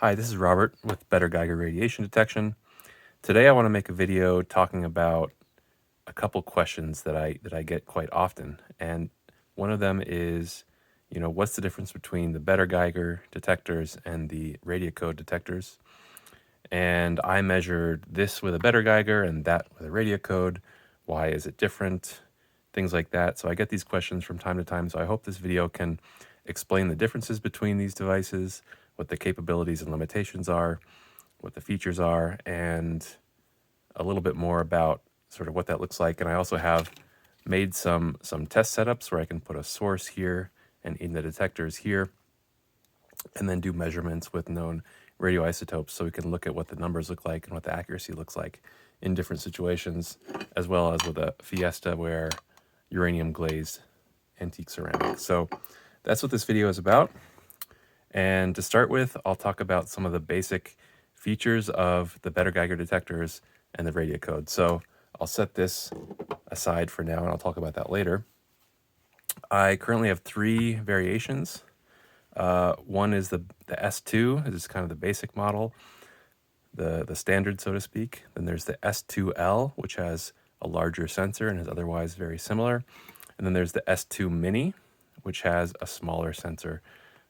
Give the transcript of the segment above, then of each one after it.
Hi, this is Robert with Better Geiger Radiation Detection. Today I want to make a video talking about a couple questions that I get quite often. And one of them is, what's the difference between the Better Geiger detectors and the RadiaCode detectors? And I measured this with a Better Geiger and that with a RadiaCode. Why is it different? Things like that. So I get these questions from time to time. So I hope this video can explain the differences between these devices, what the capabilities and limitations are, what the features are, and a little bit more about sort of what that looks like. And I also have made some test setups where I can put a source here and in the detectors here, and then do measurements with known radioisotopes so we can look at what the numbers look like and what the accuracy looks like in different situations, as well as with a Fiestaware uranium glazed antique ceramic. So that's what this video is about. And to start with, I'll talk about some of the basic features of the Better Geiger detectors and the RadiaCode. So I'll set this aside for now and I'll talk about that later. I currently have three variations. One is the S2, this is kind of the basic model, the standard, so to speak. Then there's the S2L, which has a larger sensor and is otherwise very similar. And then there's the S2 Mini, which has a smaller sensor.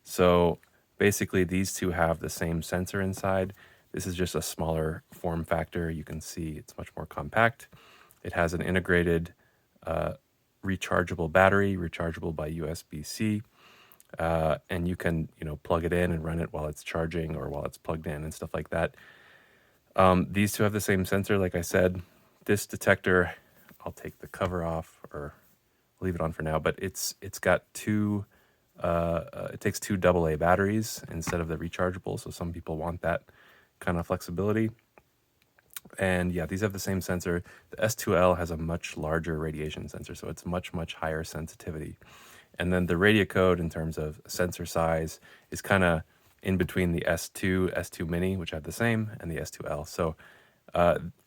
So basically these two have the same sensor inside. This is just a smaller form factor. You can see it's much more compact. It has an integrated rechargeable battery, rechargeable by USB-C. And you can, plug it in and run it while it's charging or while it's plugged in and stuff like that. These two have the same sensor, like I said. This detector, I'll take the cover off or leave it on for now, but it's got two, it takes two AA batteries instead of the rechargeable. So some people want that kind of flexibility. And yeah, these have the same sensor. The S2L has a much larger radiation sensor, so it's much, much higher sensitivity. And then the RadiaCode, in terms of sensor size, is kind of in between the S2 Mini, which have the same, and the S2L. So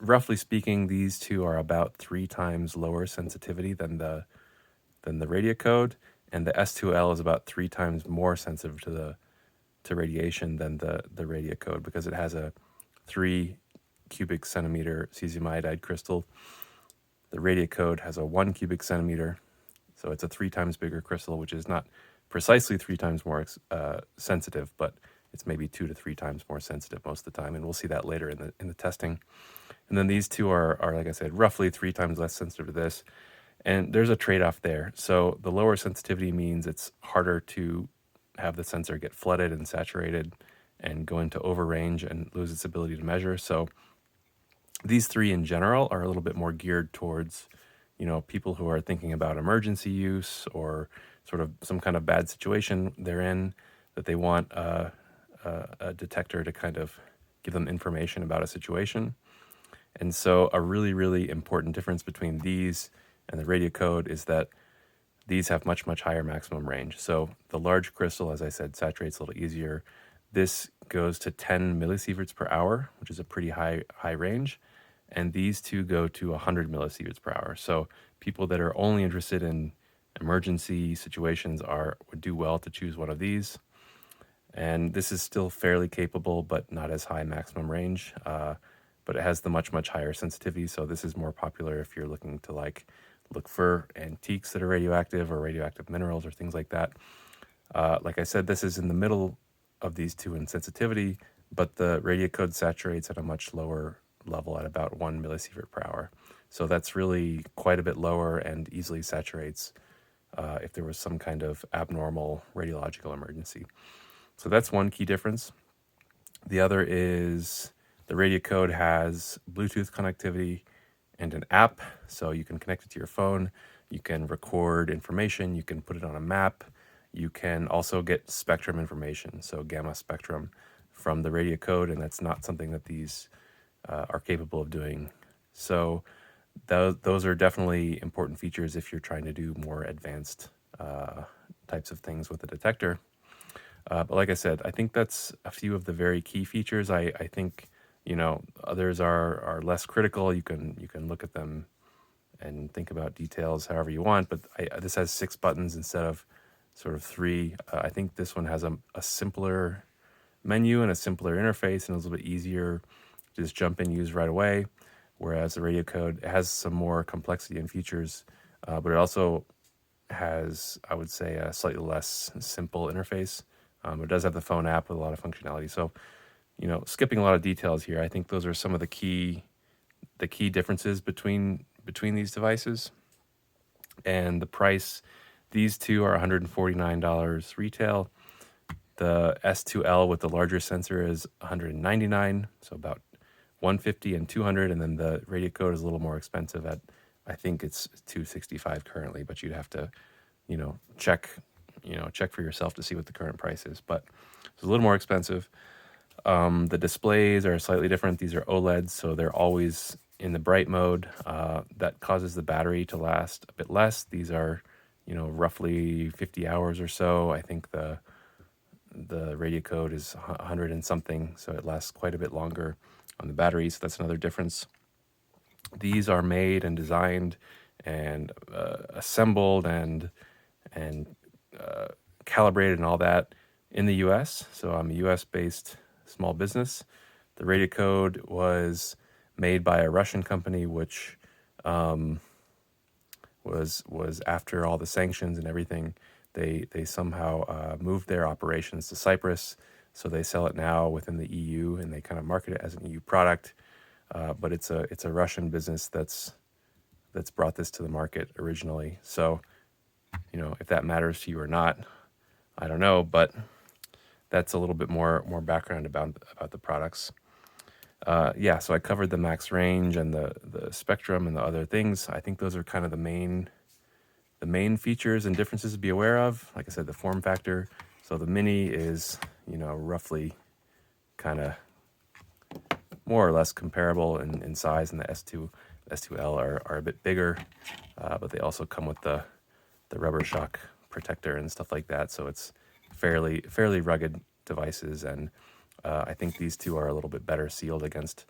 roughly speaking, these two are about 3 times lower sensitivity than the RadiaCode, and the S2L is about 3 times more sensitive to radiation than the RadiaCode, because it has a 3 cubic centimeter cesium iodide crystal. The RadiaCode has a 1 cubic centimeter, so it's a 3 times bigger crystal, which is not precisely 3 times more sensitive, but it's maybe 2 to 3 times more sensitive most of the time, and we'll see that later in the testing. And then these two are, like I said, roughly 3 times less sensitive to this, and there's a trade-off there. So the lower sensitivity means it's harder to have the sensor get flooded and saturated and go into overrange and lose its ability to measure. So these three in general are a little bit more geared towards, people who are thinking about emergency use or sort of some kind of bad situation they're in, that they want a detector to kind of give them information about a situation. And so a really, really important difference between these and the RadiaCode is that these have much, much higher maximum range. So the large crystal, as I said, saturates a little easier. This goes to 10 millisieverts per hour, which is a pretty high range. And these two go to 100 millisieverts per hour. So people that are only interested in emergency situations would do well to choose one of these. And this is still fairly capable, but not as high maximum range. But it has the much, much higher sensitivity. So this is more popular if you're looking to look for antiques that are radioactive or radioactive minerals or things like that. Like I said, this is in the middle of these two in sensitivity, but the RadiaCode saturates at a much lower level at about 1 millisievert per hour. So that's really quite a bit lower and easily saturates if there was some kind of abnormal radiological emergency. So that's one key difference. The other is the RadiaCode has Bluetooth connectivity and an app, so you can connect it to your phone, you can record information, you can put it on a map, you can also get spectrum information, so gamma spectrum from the RadiaCode, and that's not something that these are capable of doing. So those are definitely important features if you're trying to do more advanced types of things with the detector. But like I said, I think that's a few of the very key features. I think, others are less critical. You can look at them and think about details however you want, but this has 6 buttons instead of sort of 3. I think this one has a simpler menu and a simpler interface, and a little bit easier to just jump in, use right away. Whereas the RadiaCode has some more complexity and features, but it also has, I would say, a slightly less simple interface. It does have the phone app with a lot of functionality. So, skipping a lot of details here, I think those are some of the key differences between these devices. And the price, these two are $149 retail. The S2L with the larger sensor is $199, so about $150 and $200, and then the RadiaCode is a little more expensive at, I think it's $265 currently, but you'd have to, check for yourself to see what the current price is. But it's a little more expensive. The displays are slightly different. These are OLEDs, so they're always in the bright mode. That causes the battery to last a bit less. These are, roughly 50 hours or so. I think the RadiaCode is 100 and something, so it lasts quite a bit longer on the battery. So that's another difference. These are made and designed and assembled and calibrated and all that in the U.S. So I'm a U.S.-based small business. The RadiaCode was made by a Russian company, which was after all the sanctions and everything. They somehow moved their operations to Cyprus, so they sell it now within the EU, and they kind of market it as an EU product. But it's a Russian business that's brought this to the market originally. So, if that matters to you or not, I don't know, but that's a little bit more background about the products. Yeah, so I covered the max range and the spectrum and the other things. I think those are kind of the main features and differences to be aware of. Like I said, the form factor. So the Mini is, roughly kind of more or less comparable in size, and the S2L are a bit bigger, but they also come with the rubber shock protector and stuff like that. So it's fairly rugged devices, and I think these two are a little bit better sealed against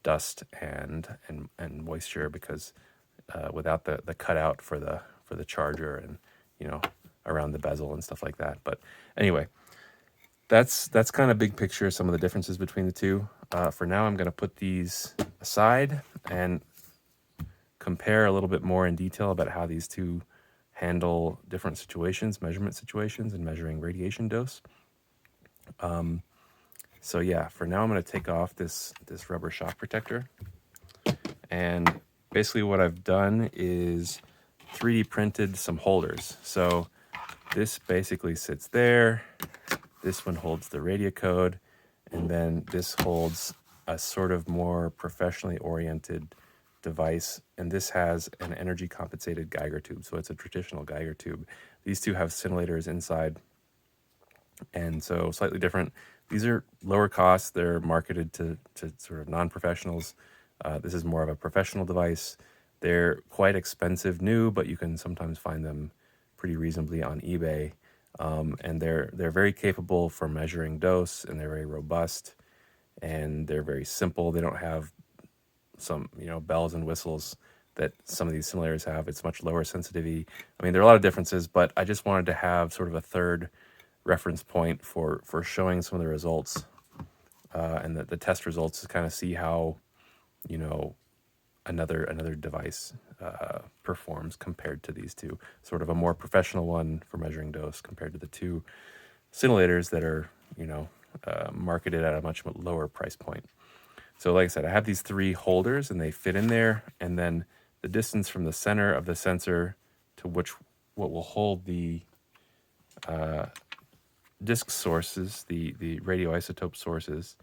dust and moisture, because without the cutout for the charger and around the bezel and stuff like that. But anyway, that's kind of big picture, some of the differences between the two. For now, I'm going to put these aside and compare a little bit more in detail about how these two handle different situations, measurement situations, and measuring radiation dose. So yeah, for now I'm going to take off this rubber shock protector, and basically what I've done is 3D printed some holders. So this basically sits there. This one holds the RadiaCode, and then this holds a sort of more professionally oriented device, and this has an energy compensated Geiger tube. So it's a traditional Geiger tube. These two have scintillators inside, and so slightly different. These are lower cost. They're marketed to sort of non-professionals. This is more of a professional device. They're quite expensive new, but you can sometimes find them pretty reasonably on eBay. And they're very capable for measuring dose, and they're very robust, and they're very simple. They don't have some bells and whistles that some of these scintillators have. It's much lower sensitivity. I mean, there are a lot of differences, but I just wanted to have sort of a third reference point for showing some of the results and the test results, to kind of see how another device performs compared to these two. Sort of a more professional one for measuring dose compared to the two scintillators that are marketed at a much lower price point. So like I said, I have these 3 holders, and they fit in there, and then the distance from the center of the sensor to what will hold the disk sources, the radioisotope sources,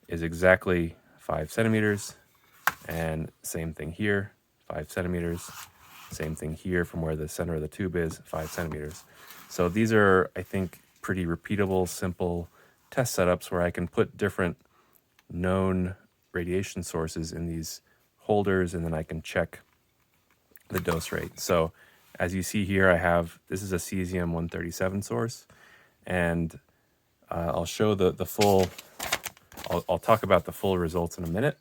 is exactly 5 centimeters. And same thing here, 5 centimeters. Same thing here from where the center of the tube is, 5 centimeters. So these are, I think, pretty repeatable, simple test setups where I can put different known radiation sources in these holders, and then I can check the dose rate. So as you see here, this is a cesium-137 source, and I'll show the full, I'll talk about the full results in a minute.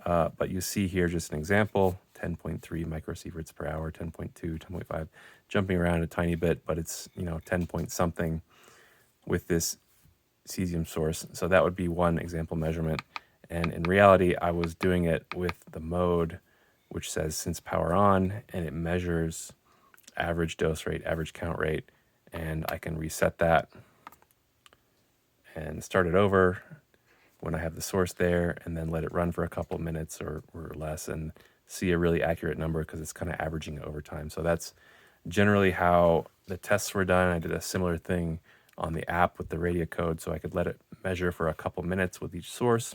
But you see here just an example, 10.3 microsieverts per hour, 10.2, 10.5, jumping around a tiny bit, but it's 10 point something with this cesium source. So that would be one example measurement. And in reality, I was doing it with the mode which says since power on, and it measures average dose rate, average count rate, and I can reset that and start it over when I have the source there, and then let it run for a couple minutes or less and see a really accurate number because it's kind of averaging over time. So that's generally how the tests were done. I did a similar thing on the app with the RadiaCode, so I could let it measure for a couple minutes with each source,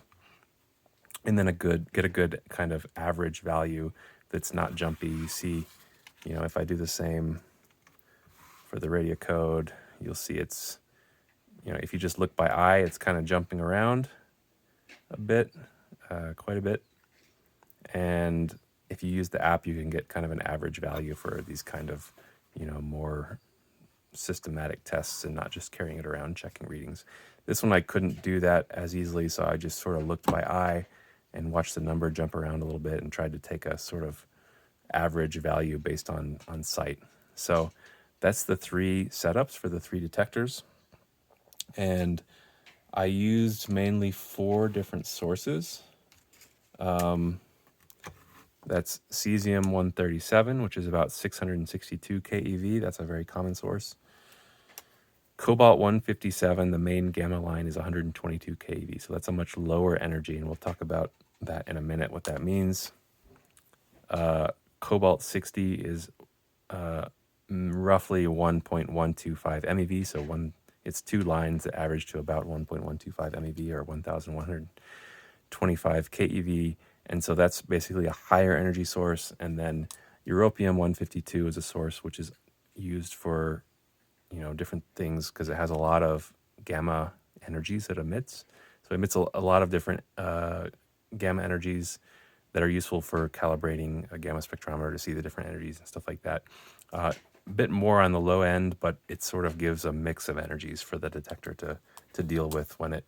and then get a good kind of average value that's not jumpy. You see, if I do the same for the RadiaCode, you'll see it's, if you just look by eye, it's kind of jumping around a bit, quite a bit. And if you use the app, you can get kind of an average value for these kind of, more systematic tests and not just carrying it around checking readings. This one I couldn't do that as easily, so I just sort of looked by eye and watched the number jump around a little bit and tried to take a sort of average value based on sight. So that's the 3 setups for the 3 detectors. And I used mainly 4 different sources. That's cesium-137, which is about 662 keV. That's a very common source. Cobalt-157, the main gamma line, is 122 keV. So that's a much lower energy, and we'll talk about that in a minute, what that means. Cobalt-60 is roughly 1.125 MeV. So it's 2 lines that average to about 1.125 MeV or 1,125 keV. And so that's basically a higher energy source. And then europium-152 is a source which is used for, different things because it has a lot of gamma energies it emits. So it emits a lot of different gamma energies that are useful for calibrating a gamma spectrometer to see the different energies and stuff like that. A bit more on the low end, but it sort of gives a mix of energies for the detector to deal with when it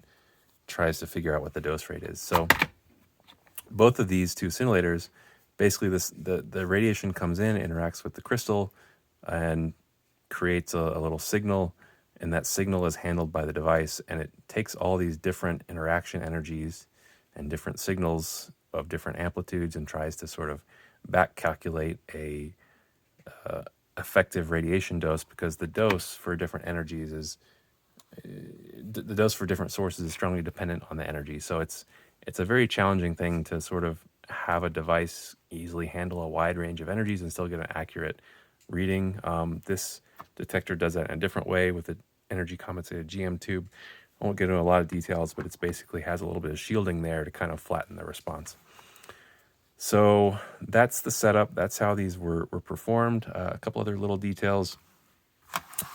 tries to figure out what the dose rate is. So both of these 2 simulators, basically the radiation comes in, interacts with the crystal, and creates a little signal, and that signal is handled by the device, and it takes all these different interaction energies and different signals of different amplitudes and tries to sort of back calculate a effective radiation dose, because the dose for different energies is the dose for different sources is strongly dependent on the energy. So it's a very challenging thing to sort of have a device easily handle a wide range of energies and still get an accurate reading. This detector does that in a different way with the energy compensated GM tube. I won't get into a lot of details, but it's basically has a little bit of shielding there to kind of flatten the response. So that's the setup. That's how these were performed. A couple other little details.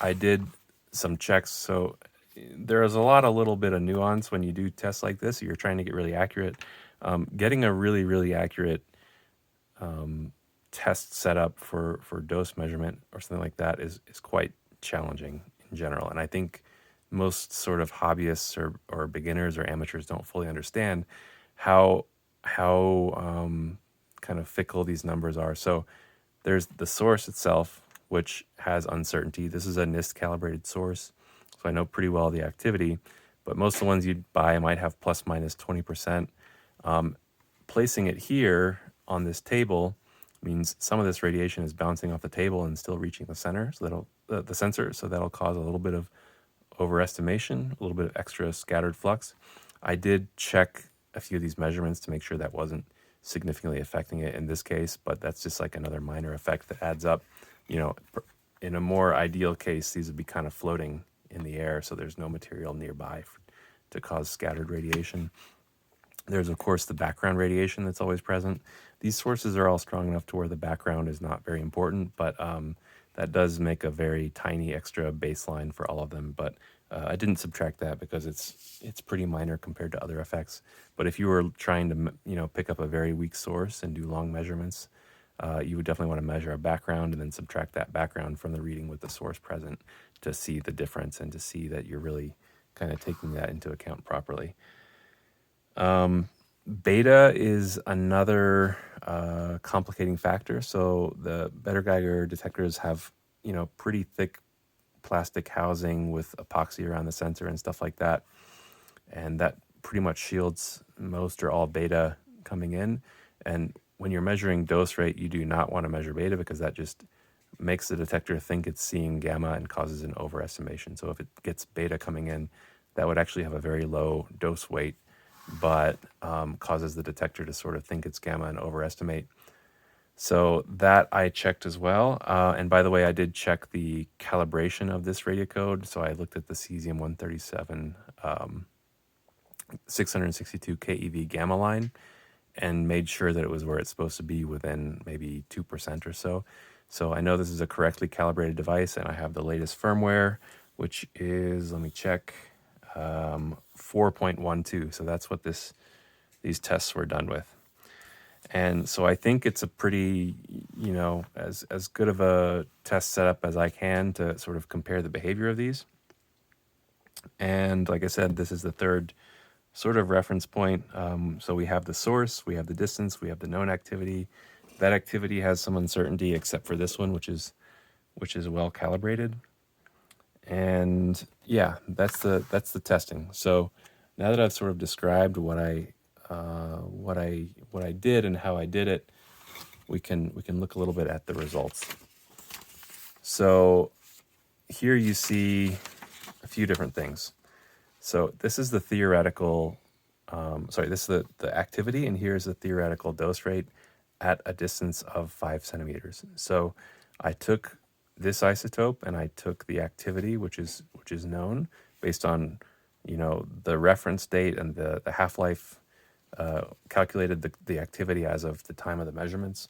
I did some checks. So there is a little bit of nuance when you do tests like this. You're trying to get really accurate. Getting a really, really accurate test setup for dose measurement or something like that is quite challenging in general. And I think most sort of hobbyists or beginners or amateurs don't fully understand how kind of fickle these numbers are. So there's the source itself, which has uncertainty. This is a NIST calibrated source, so I know pretty well the activity, but most of the ones you'd buy might have plus minus 20%. Placing it here on this table means some of this radiation is bouncing off the table and still reaching the center, so that'll the sensor, so that'll cause a little bit of overestimation, a little bit of extra scattered flux. I did check a few of these measurements to make sure that wasn't significantly affecting it in this case, but that's just like another minor effect that adds up. In a more ideal case, these would be kind of floating in the air, so there's no material nearby to cause scattered radiation. There's, of course, the background radiation that's always present. These sources are all strong enough to where the background is not very important, but that does make a very tiny extra baseline for all of them. But I didn't subtract that because it's pretty minor compared to other effects. But if you were trying to pick up a very weak source and do long measurements, you would definitely want to measure a background and then subtract that background from the reading with the source present to see the difference and to see that you're really kind of taking that into account properly. Beta is another complicating factor. So the better Geiger detectors have, pretty thick plastic housing with epoxy around the sensor and stuff like that. and that pretty much shields most or all beta coming in. And when you're measuring dose rate, you do not want to measure beta because that just makes the detector think it's seeing gamma and causes an overestimation. So if it gets beta coming in, that would actually have a very low dose weight, but causes the detector to sort of think it's gamma and overestimate. So that I checked as well. And by the way, I did check the calibration of this RadiaCode. So I looked at the cesium-137 662 keV gamma line and made sure that it was where it's supposed to be within maybe 2% or so. So I know this is a correctly calibrated device, and I have the latest firmware, which is, let me check, 4.12. So that's what these tests were done with. And so I think it's a pretty, as good of a test setup as I can to sort of compare the behavior of these. And like I said, this is the third sort of reference point. So we have the source, we have the distance, we have the known activity. That activity has some uncertainty, except for this one, which is well calibrated. And yeah, that's the testing. So now that I've sort of described what I did and how I did it, we can look a little bit at the results. So here you see a few different things. So this is the theoretical, this is the activity, and here's the theoretical dose rate at a distance of 5 centimeters. So I took this isotope and I took the activity, which is known based on, the reference date and the half-life, calculated the activity as of the time of the measurements.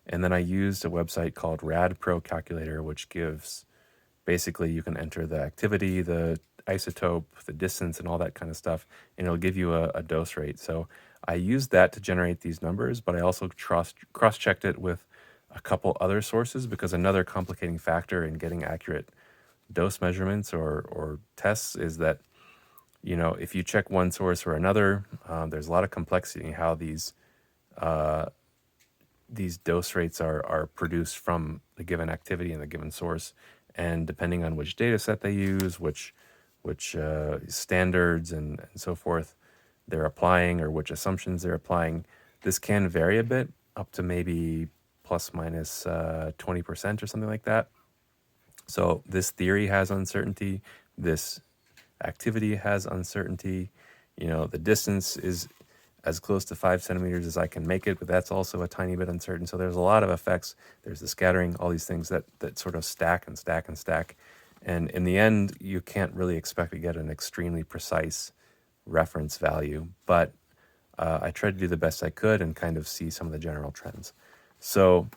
And then I used a website called RadPro Calculator, which gives, basically you can enter the activity, the isotope, the distance, and all that kind of stuff, and it'll give you a dose rate. So I used that to generate these numbers, but I also cross-checked it with a couple other sources, because another complicating factor in getting accurate dose measurements or tests is that, if you check one source or another, there's a lot of complexity in how these dose rates are produced from the given activity and the given source. And depending on which data set they use, which standards and so forth they're applying, or which assumptions they're applying, this can vary a bit, up to maybe plus minus 20% or something like that. So this theory has uncertainty, this activity has uncertainty, the distance is as close to 5 centimeters as I can make it, but that's also a tiny bit uncertain. So there's a lot of effects. There's the scattering, all these things that sort of stack and stack and stack. And in the end, you can't really expect to get an extremely precise reference value, but I tried to do the best I could and kind of see some of the general trends. So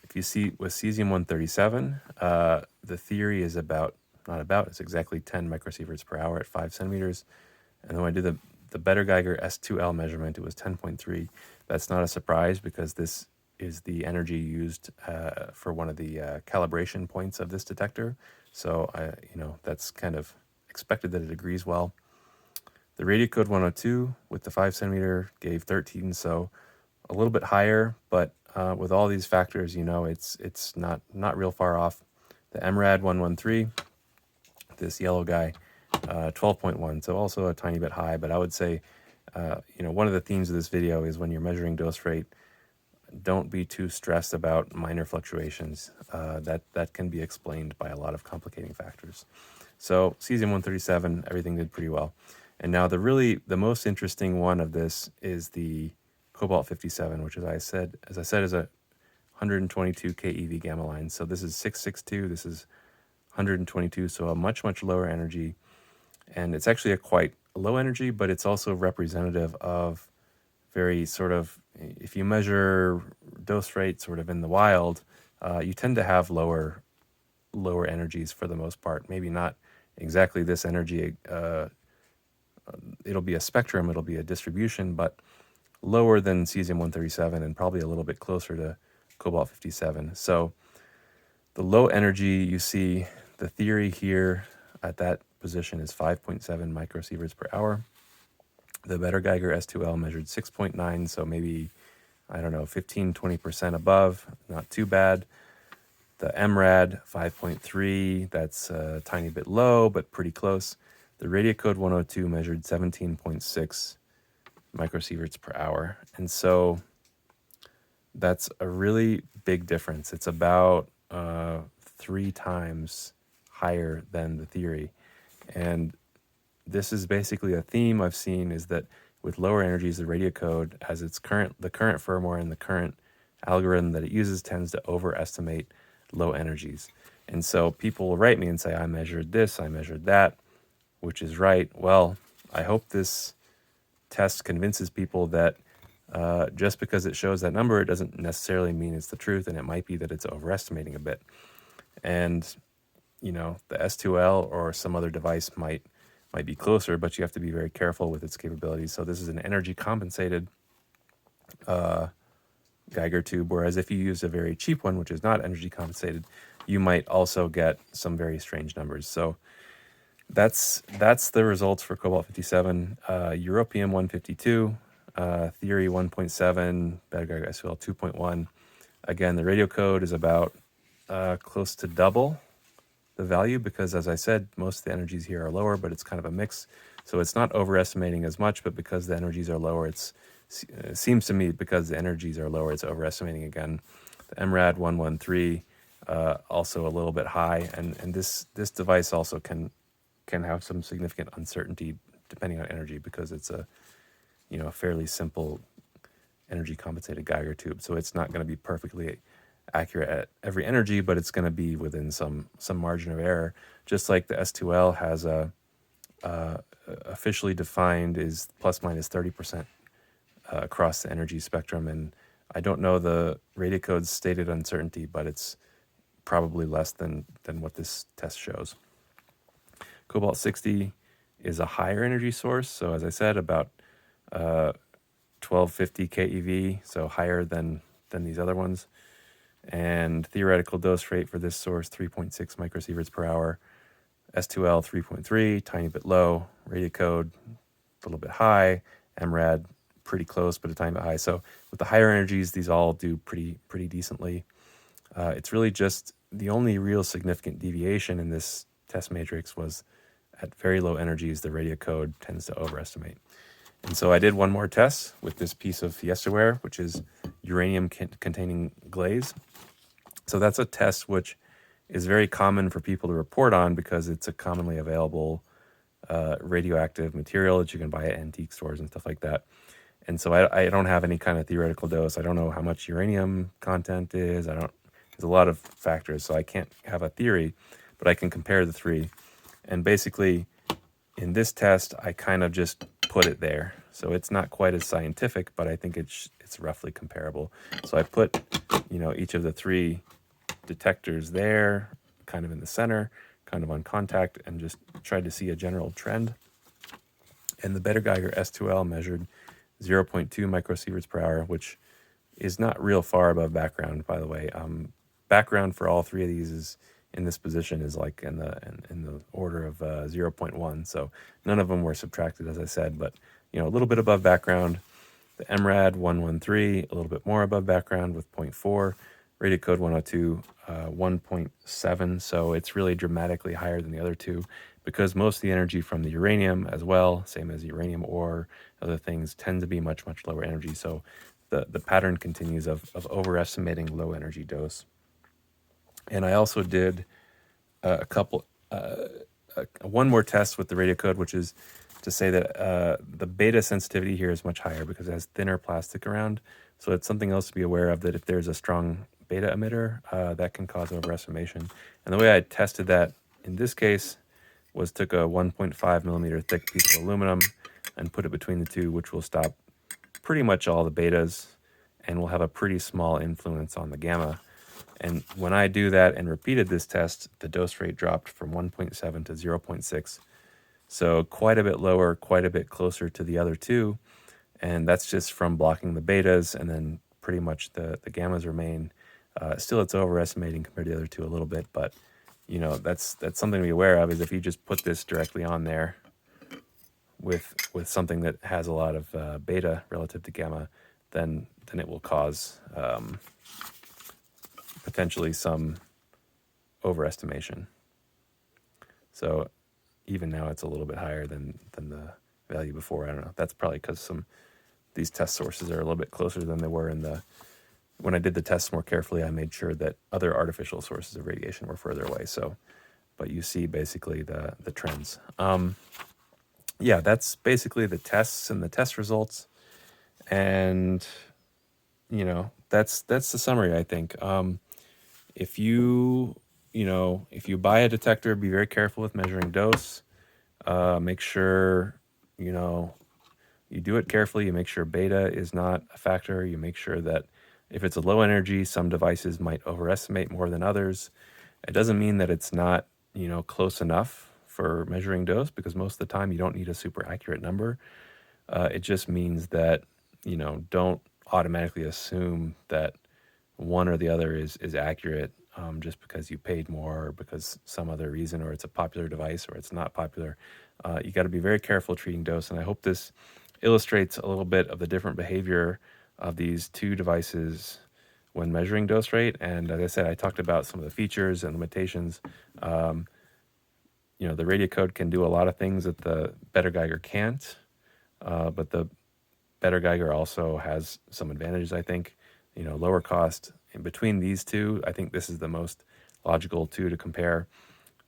if you see with cesium-137, the theory is it's exactly 10 microsieverts per hour at 5 centimeters. And then when I did the better Geiger S2L measurement, it was 10.3. That's not a surprise, because this is the energy used for one of the calibration points of this detector. So that's kind of expected that it agrees well. The RadiaCode 102 with the 5 centimeter gave 13, so a little bit higher, but with all these factors, it's not real far off. The MRAD 113, this yellow guy, 12.1, so also a tiny bit high, but I would say, one of the themes of this video is when you're measuring dose rate, don't be too stressed about minor fluctuations. That can be explained by a lot of complicating factors. So cesium-137, everything did pretty well. And now the most interesting one of this is the cobalt-57, which, as I said, is a 122 keV gamma line. So this is 662, this is 122, so a much, much lower energy. And it's actually a quite low energy, but it's also representative of very sort of, if you measure dose rate sort of in the wild, you tend to have lower energies for the most part. Maybe not exactly this energy. It'll be a spectrum, it'll be a distribution, but lower than cesium-137 and probably a little bit closer to cobalt-57. So the low energy, you see the theory here at that position is 5.7 microsieverts per hour. The better Geiger S2L measured 6.9, so maybe, 15-20% above, not too bad. The MRAD 5.3, that's a tiny bit low, but pretty close. The RadiaCode 102 measured 17.6 microsieverts per hour. And so that's a really big difference. It's about 3 times higher than the theory. And this is basically a theme I've seen, is that with lower energies, the RadiaCode, as the current firmware and the current algorithm that it uses, tends to overestimate low energies. And so people will write me and say, I measured this, I measured that, which is right. Well, I hope this test convinces people that just because it shows that number, it doesn't necessarily mean it's the truth, and it might be that it's overestimating a bit. And the S2L or some other device might be closer, but you have to be very careful with its capabilities. So this is an energy compensated Geiger tube, whereas if you use a very cheap one, which is not energy compensated, you might also get some very strange numbers. So that's the results for Cobalt 57, European 152, Theory 1.7, Beta Geiger S2L 2.1. Again, the RadiaCode is about close to double the value, because as I said, most of the energies here are lower, but it's kind of a mix. So it's not overestimating as much, but because the energies are lower, it seems to me, because the energies are lower, it's overestimating again. The MRAD 113, also a little bit high, and this device also can have some significant uncertainty depending on energy, because it's a fairly simple energy compensated Geiger tube. So it's not going to be perfectly accurate at every energy, but it's going to be within some margin of error. Just like the S2L has a officially defined is plus minus 30% across the energy spectrum, and I don't know the RadiaCode's stated uncertainty, but it's probably less than what this test shows. Cobalt 60 is a higher energy source, so as I said, about 1250 keV, so higher than these other ones. And theoretical dose rate for this source, 3.6 microsieverts per hour. S2L 3.3, tiny bit low. RadiaCode a little bit high. MRAD pretty close, but a tiny bit high. So with the higher energies, these all do pretty decently. It's really just the only real significant deviation in this test matrix was at very low energies, the RadiaCode tends to overestimate. And so I did one more test with this piece of Fiestaware, which is uranium-containing glaze. So that's a test which is very common for people to report on, because it's a commonly available radioactive material that you can buy at antique stores and stuff like that. And so I don't have any kind of theoretical dose. I don't know how much uranium content is. There's a lot of factors, so I can't have a theory, but I can compare the three. And basically, in this test, I kind of just put it there. So it's not quite as scientific, but I think it's roughly comparable. So I put, each of the three detectors there, kind of in the center, kind of on contact, and just tried to see a general trend. And the Beta Geiger S2L measured 0.2 microsieverts per hour, which is not real far above background, by the way. Background for all three of these is in this position is like in the order of 0.1. So none of them were subtracted, as I said, but a little bit above background. The MRAD 113, a little bit more above background with 0.4. RadiaCode 102, 1.7. So it's really dramatically higher than the other two, because most of the energy from the uranium as well, same as uranium ore, other things, tend to be much lower energy. So the pattern continues of overestimating low energy dose. And I also did one more test with the RadiaCode, which is to say that the beta sensitivity here is much higher because it has thinner plastic around. So it's something else to be aware of, that if there's a strong beta emitter, that can cause overestimation. And the way I tested that in this case was took a 1.5 millimeter thick piece of aluminum and put it between the two, which will stop pretty much all the betas and will have a pretty small influence on the gamma. And when I do that and repeated this test, the dose rate dropped from 1.7 to 0.6. So quite a bit lower, quite a bit closer to the other two. And that's just from blocking the betas, and then pretty much the gammas remain. Still, it's overestimating compared to the other two a little bit, but that's something to be aware of, is if you just put this directly on there with something that has a lot of beta relative to gamma, then it will cause potentially some overestimation. So even now it's a little bit higher than the value before. I don't know. That's probably because these test sources are a little bit closer than they were in the when I did the tests more carefully. I made sure that other artificial sources of radiation were further away. So, but you see basically the trends. Yeah, that's basically the tests and the test results, and that's the summary. I think if if you buy a detector, be very careful with measuring dose. Make sure you do it carefully. You make sure beta is not a factor. You make sure that if it's a low energy, some devices might overestimate more than others. It doesn't mean that it's not, close enough for measuring dose, because most of the time you don't need a super accurate number. It just means that, don't automatically assume that one or the other is accurate just because you paid more or because some other reason, or it's a popular device or it's not popular. You got to be very careful treating dose. And I hope this illustrates a little bit of the different behavior of these two devices when measuring dose rate. And as I said, I talked about some of the features and limitations. The RadiaCode can do a lot of things that the better Geiger can't, but the better Geiger also has some advantages, I think. Lower cost. In between these two, I think this is the most logical two to compare.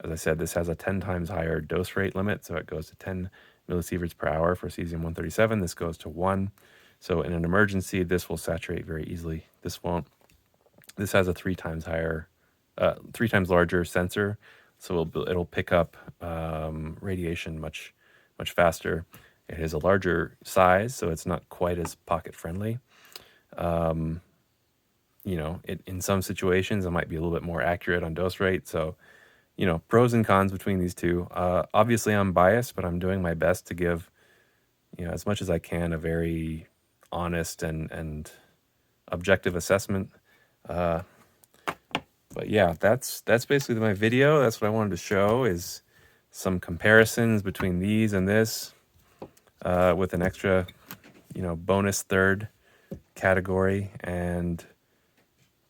As I said, this has a 10 times higher dose rate limit, so it goes to 10 millisieverts per hour for cesium-137. This goes to 1. So in an emergency, this will saturate very easily. This won't. This has a 3 times larger sensor, so it'll pick up radiation much faster. It has a larger size, so it's not quite as pocket friendly. In some situations, it might be a little bit more accurate on dose rate. So, pros and cons between these two. Obviously, I'm biased, but I'm doing my best to give, as much as I can, a very honest and objective assessment. But yeah, that's basically my video. That's what I wanted to show, is some comparisons between these and this, with an extra, bonus third category, and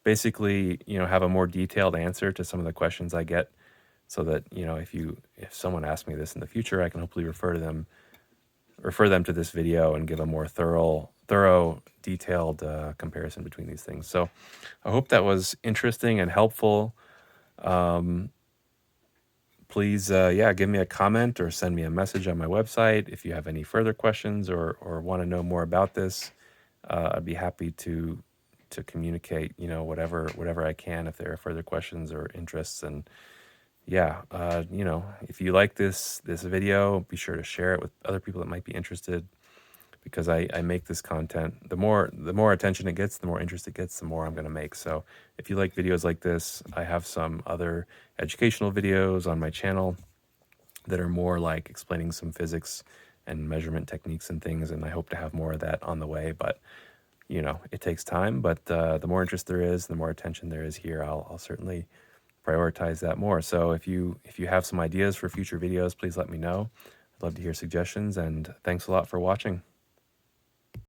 basically, have a more detailed answer to some of the questions I get, so that, if someone asks me this in the future, I can hopefully refer them to this video and give a more thorough, detailed comparison between these things. So I hope that was interesting and helpful. Please, give me a comment or send me a message on my website if you have any further questions or want to know more about this. I'd be happy to communicate, whatever I can, if there are further questions or interests. And if you like this video, be sure to share it with other people that might be interested, because I make this content. The more attention it gets, the more interest it gets, the more I'm going to make. So if you like videos like this, I have some other educational videos on my channel that are more like explaining some physics and measurement techniques and things, and I hope to have more of that on the way. But it takes time, but the more interest there is, the more attention there is here, I'll certainly prioritize that more. So if you have some ideas for future videos, please let me know. I'd love to hear suggestions, and thanks a lot for watching.